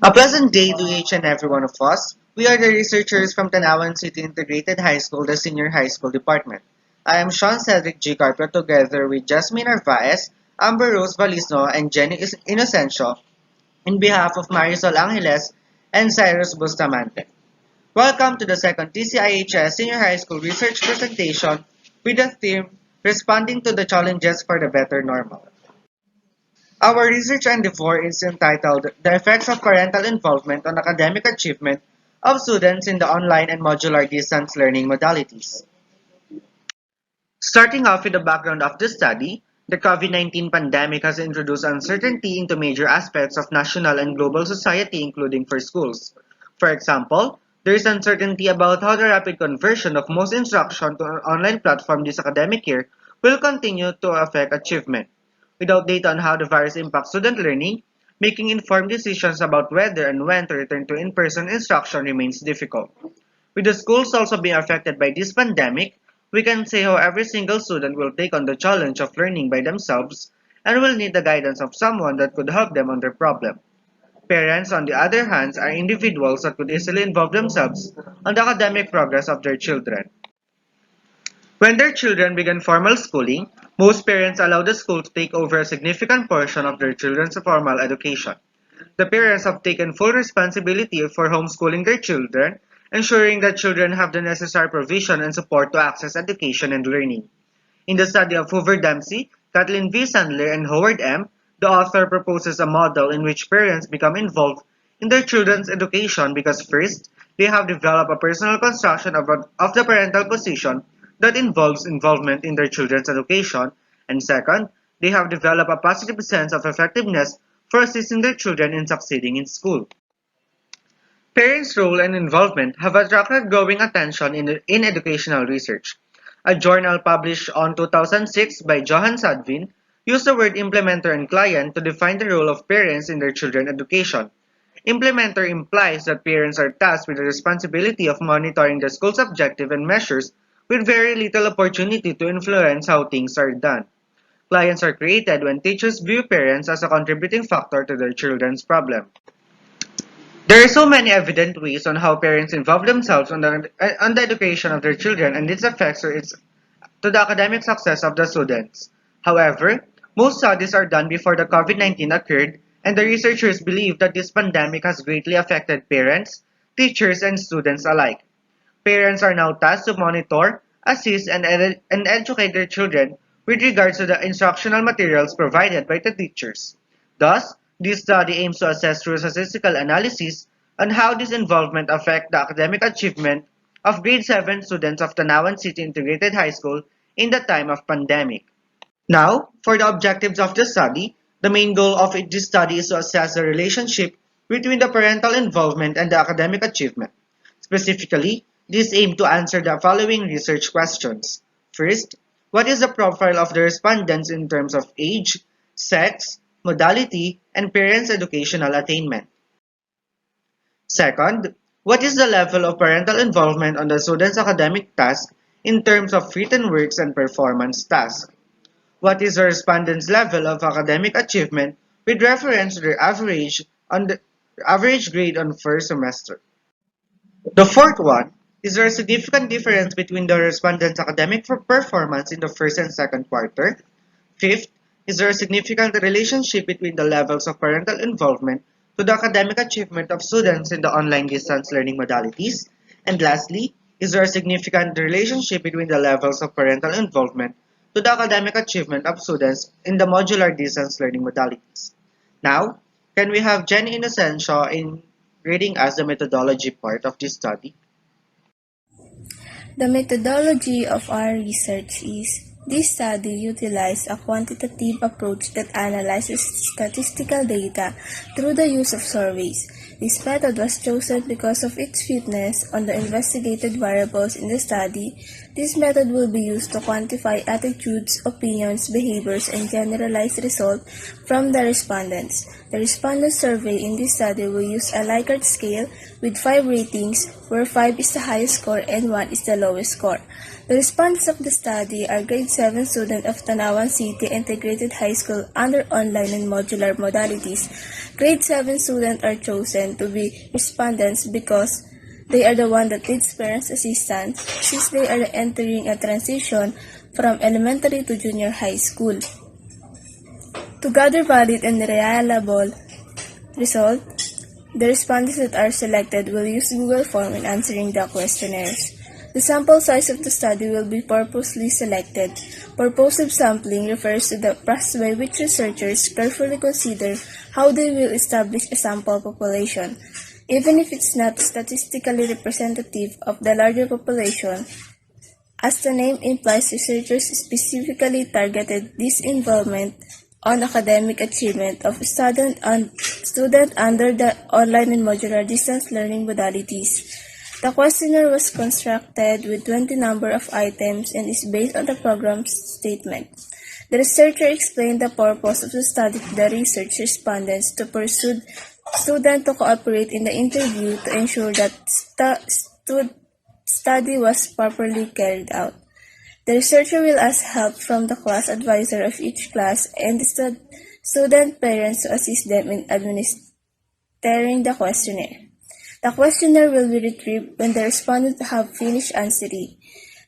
A pleasant day to each and every one of us. We are the researchers from Tanawan City Integrated High School, the Senior High School Department. I am Sean Cedric G. Carpio together with Jasmine Narvaez, Amber Rose Valisno, and Jenny Inocencio in behalf of Marisol Angeles and Cyrus Bustamante. Welcome to the second TCIHS Senior High School Research Presentation with the theme Responding to the Challenges for the Better Normal. Our research endeavor is entitled The Effects of Parental Involvement on Academic Achievement of Students in the Online and Modular Distance Learning Modalities. Starting off with the background of the study, the COVID-19 pandemic has introduced uncertainty into major aspects of national and global society, including for schools. For example, there is uncertainty about how the rapid conversion of most instruction to an online platform this academic year will continue to affect achievement. Without data on how the virus impacts student learning, making informed decisions about whether and when to return to in-person instruction remains difficult. With the schools also being affected by this pandemic, we can say how every single student will take on the challenge of learning by themselves and will need the guidance of someone that could help them on their problem. Parents, on the other hand, are individuals that could easily involve themselves on the academic progress of their children. When their children begin formal schooling, most parents allow the school to take over a significant portion of their children's formal education. The parents have taken full responsibility for homeschooling their children, ensuring that children have the necessary provision and support to access education and learning. In the study of Hoover Dempsey, Kathleen V. Sandler, and Howard M., the author proposes a model in which parents become involved in their children's education because first, they have developed a personal construction of the parental position that involves involvement in their children's education, and second, they have developed a positive sense of effectiveness for assisting their children in succeeding in school. Parents' role and involvement have attracted growing attention in educational research. A journal published on 2006 by Johan Sadvin used the word implementer and client to define the role of parents in their children's education. Implementer implies that parents are tasked with the responsibility of monitoring the school's objective and measures with very little opportunity to influence how things are done. Clients are created when teachers view parents as a contributing factor to their children's problem. There are so many evident ways on how parents involve themselves on the education of their children and its effects to the academic success of the students. However, most studies are done before the COVID-19 occurred, and the researchers believe that this pandemic has greatly affected parents, teachers, and students alike. Parents are now tasked to monitor, assist, and educate their children with regards to the instructional materials provided by the teachers. Thus, this study aims to assess through statistical analysis on how this involvement affects the academic achievement of grade 7 students of Tanawan City Integrated High School in the time of pandemic. Now, for the objectives of the study, the main goal of this study is to assess the relationship between the parental involvement and the academic achievement. Specifically, this aimed to answer the following research questions. First, what is the profile of the respondents in terms of age, sex, modality, and parents' educational attainment? Second, what is the level of parental involvement on the student's academic task in terms of written works and performance tasks? What is the respondent's level of academic achievement with reference to their average grade on first semester? The fourth one, is there a significant difference between the respondents' academic performance in the first and second quarter? Fifth, is there a significant relationship between the levels of parental involvement to the academic achievement of students in the online distance learning modalities? And lastly, is there a significant relationship between the levels of parental involvement to the academic achievement of students in the modular distance learning modalities? Now, can we have Jenny Inocencio in reading us the methodology part of this study? The methodology of our research is this study utilized a quantitative approach that analyzes statistical data through the use of surveys. This method was chosen because of its fitness on the investigated variables in the study. This method will be used to quantify attitudes, opinions, behaviors, and generalized results from the respondents. The respondent survey in this study will use a Likert scale with 5 ratings, where 5 is the highest score and 1 is the lowest score. The respondents of the study are grade 7 students of Tanawan City Integrated High School under online and modular modalities. Grade 7 students are chosen to be respondents because they are the one that needs parents' assistance since they are entering a transition from elementary to junior high school. To gather valid and reliable results, the respondents that are selected will use Google Form in answering the questionnaires. The sample size of the study will be purposely selected. Purposive sampling refers to the process by which researchers carefully consider how they will establish a sample population. Even if it's not statistically representative of the larger population, as the name implies, researchers specifically targeted this involvement on academic achievement of student under the online and modular distance learning modalities. The questionnaire was constructed with 20 number of items and is based on the program's statement. The researcher explained the purpose of the study to the research respondents to pursue students to cooperate in the interview to ensure that study was properly carried out. The researcher will ask help from the class advisor of each class and the student parents to assist them in administering the questionnaire. The questionnaire will be retrieved when the respondents have finished answering.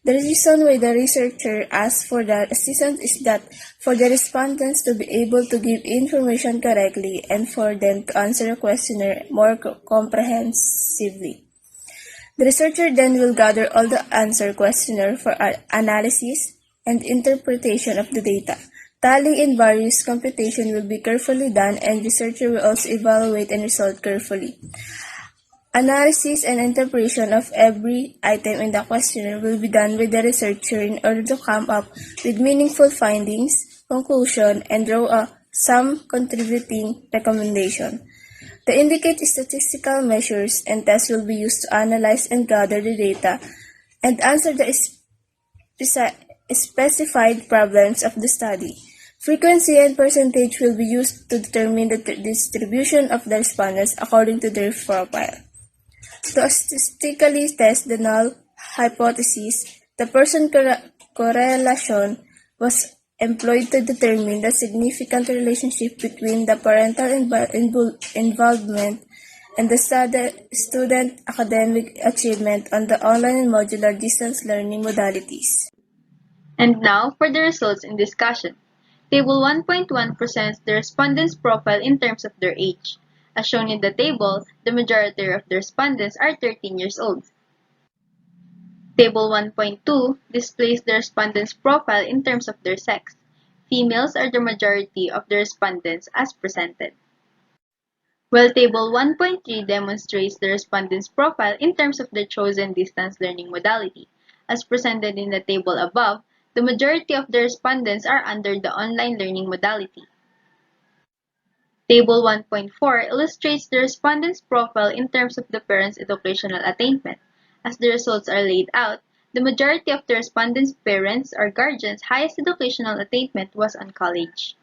The reason why the researcher asks for the assistance is that for the respondents to be able to give information correctly and for them to answer the questionnaire more comprehensively. The researcher then will gather all the answer questionnaire for analysis and interpretation of the data. Tally and various computation will be carefully done, and researcher will also evaluate and result carefully. Analysis and interpretation of every item in the questionnaire will be done by the researcher in order to come up with meaningful findings, conclusion, and draw some contributing recommendation. The indicated statistical measures and tests will be used to analyze and gather the data and answer the specified problems of the study. Frequency and percentage will be used to determine the distribution of the respondents according to their profile. To statistically test the null hypothesis, the Pearson correlation was employed to determine the significant relationship between the parental involvement and the student academic achievement on the online and modular distance learning modalities. And now for the results in discussion. Table 1.1 presents the respondents' profile in terms of their age. As shown in the table, the majority of the respondents are 13 years old. Table 1.2 displays the respondents' profile in terms of their sex. Females are the majority of the respondents as presented. While Table 1.3 demonstrates the respondents' profile in terms of the chosen distance learning modality. As presented in the table above, the majority of the respondents are under the online learning modality. Table 1.4 illustrates the respondent's profile in terms of the parents' educational attainment. As the results are laid out, the majority of the respondents' parents or guardians' highest educational attainment was on college.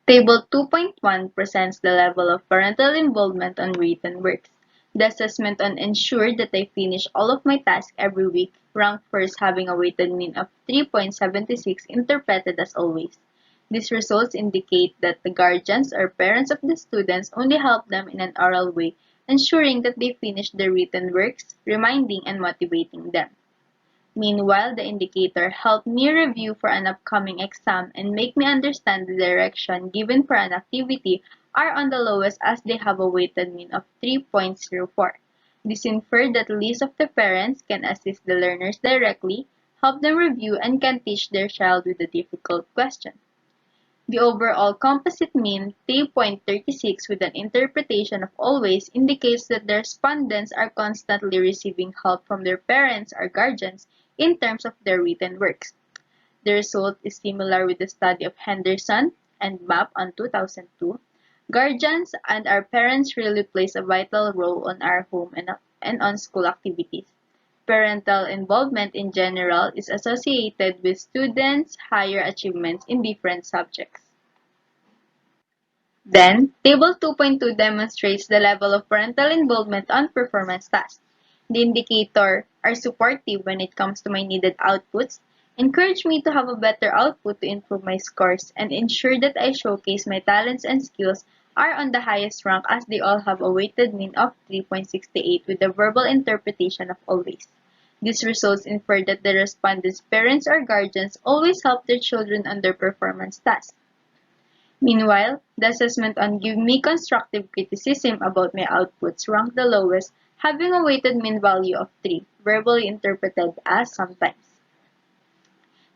Table 2.1 presents the level of parental involvement on written works. The assessment on ensured that I finish all of my tasks every week ranked first, having a weighted mean of 3.76 interpreted as always. These results indicate that the guardians or parents of the students only help them in an oral way, ensuring that they finish their written works, reminding and motivating them. Meanwhile, the indicator helped me review for an upcoming exam and make me understand the direction given for an activity are on the lowest as they have a weighted mean of 3.04. This inferred that least of the parents can assist the learners directly, help them review, and can teach their child with a difficult question. The overall composite mean, 3.36 with an interpretation of always, indicates that the respondents are constantly receiving help from their parents or guardians in terms of their written works. The result is similar with the study of Henderson and Mapp on 2002. Guardians and our parents really plays a vital role on our home and on school activities. Parental involvement in general is associated with students' higher achievements in different subjects. Then, Table 2.2 demonstrates the level of parental involvement on performance tasks. The indicators are supportive when it comes to my needed outputs, encourage me to have a better output to improve my scores, and ensure that I showcase my talents and skills are on the highest rank as they all have a weighted mean of 3.68 with the verbal interpretation of always. This results infer that the respondents' parents or guardians always help their children on their performance tasks. Meanwhile, the assessment on Give Me Constructive Criticism about my outputs ranked the lowest, having a weighted mean value of 3, verbally interpreted as sometimes.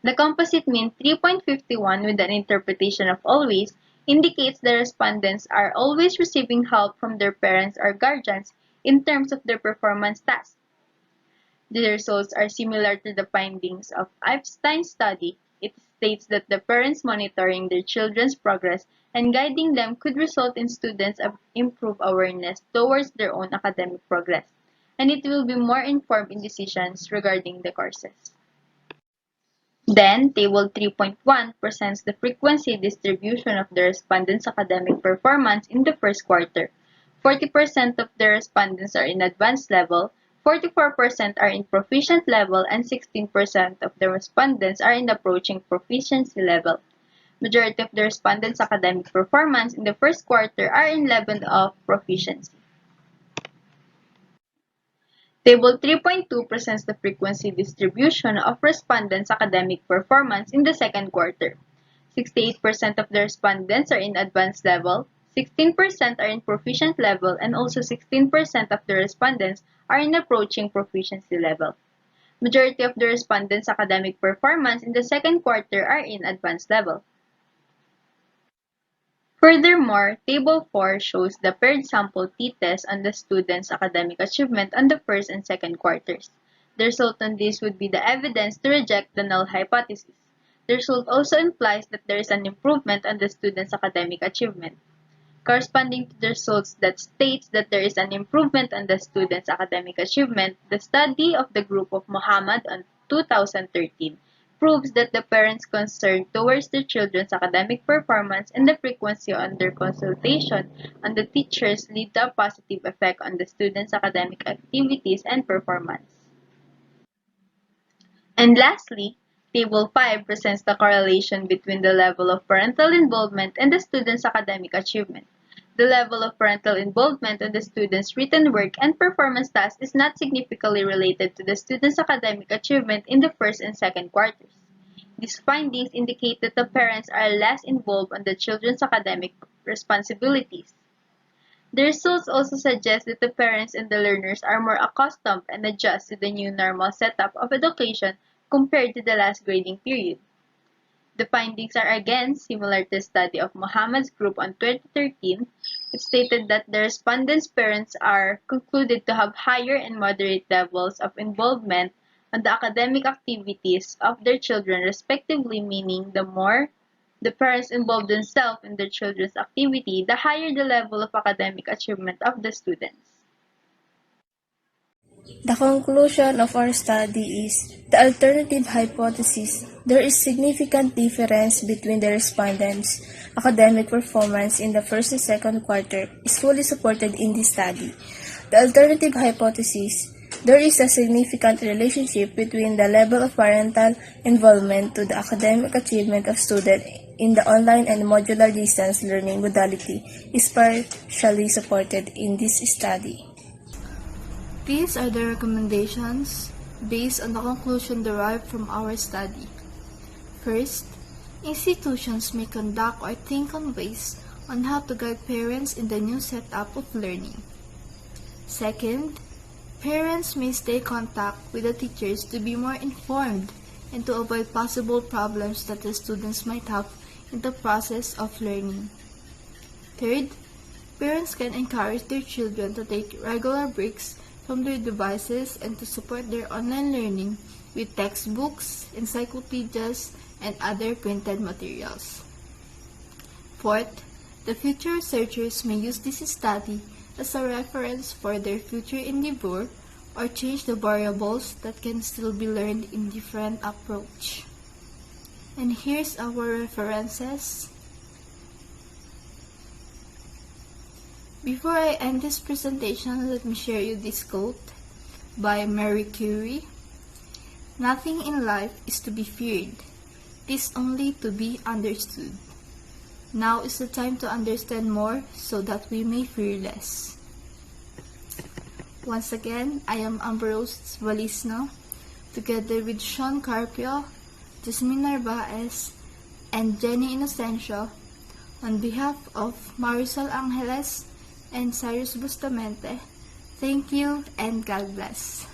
The composite mean 3.51 with an interpretation of always indicates the respondents are always receiving help from their parents or guardians in terms of their performance tasks. The results are similar to the findings of Epstein's study. It states that the parents monitoring their children's progress and guiding them could result in students' improved awareness towards their own academic progress, and it will be more informed in decisions regarding the courses. Then, Table 3.1 presents the frequency distribution of the respondents' academic performance in the first quarter. 40% of the respondents are in advanced level, 44% are in proficient level, and 16% of the respondents are in approaching proficiency level. Majority of the respondents' academic performance in the first quarter are in level of proficiency. Table 3.2 presents the frequency distribution of respondents' academic performance in the second quarter. 68% of the respondents are in advanced level, 16% are in proficient level, and also 16% of the respondents are in approaching proficiency level. Majority of the respondents' academic performance in the second quarter are in advanced level. Furthermore, Table 4 shows the paired sample t-test on the students' academic achievement on the first and second quarters. The result on this would be the evidence to reject the null hypothesis. The result also implies that there is an improvement on the students' academic achievement. Corresponding to the results that states that there is an improvement on the students' academic achievement, the study of the group of Muhammad on 2013 proves that the parents' concern towards their children's academic performance and the frequency on their consultation on the teachers lead to a positive effect on the students' academic activities and performance. And lastly, Table 5 presents the correlation between the level of parental involvement and the student's academic achievement. The level of parental involvement in the student's written work and performance tasks is not significantly related to the student's academic achievement in the first and second quarters. These findings indicate that the parents are less involved on the children's academic responsibilities. The results also suggest that the parents and the learners are more accustomed and adjust to the new normal setup of education compared to the last grading period. The findings are again similar to the study of Muhammad's group on 2013. It stated that the respondents' parents are concluded to have higher and moderate levels of involvement on the academic activities of their children respectively, meaning the more the parents involve themselves in their children's activity, the higher the level of academic achievement of the students. The conclusion of our study is the alternative hypothesis. There is significant difference between the respondents' academic performance in the first and second quarter is fully supported in this study. The alternative hypothesis, there is a significant relationship between the level of parental involvement to the academic achievement of students in the online and modular distance learning modality is partially supported in this study. These are the recommendations based on the conclusion derived from our study. First, institutions may conduct or think on ways on how to guide parents in the new setup of learning. Second, parents may stay in contact with the teachers to be more informed and to avoid possible problems that the students might have in the process of learning. Third, parents can encourage their children to take regular breaks from their devices and to support their online learning with textbooks, encyclopedias, and other printed materials. Fourth, The future researchers may use this study as a reference for their future endeavor or change the variables that can still be learned in different approach. And here's our references. Before I end this presentation, let me share you this quote by Marie Curie. Nothing in life is to be feared. It is only to be understood. Now is the time to understand more so that we may fear less. Once again, I am Ambrose Valisno, together with Sean Carpio, Jasmine Narvaez, and Jenny Inocencio, on behalf of Marisol Angeles and Cyrus Bustamante. Thank you and God bless.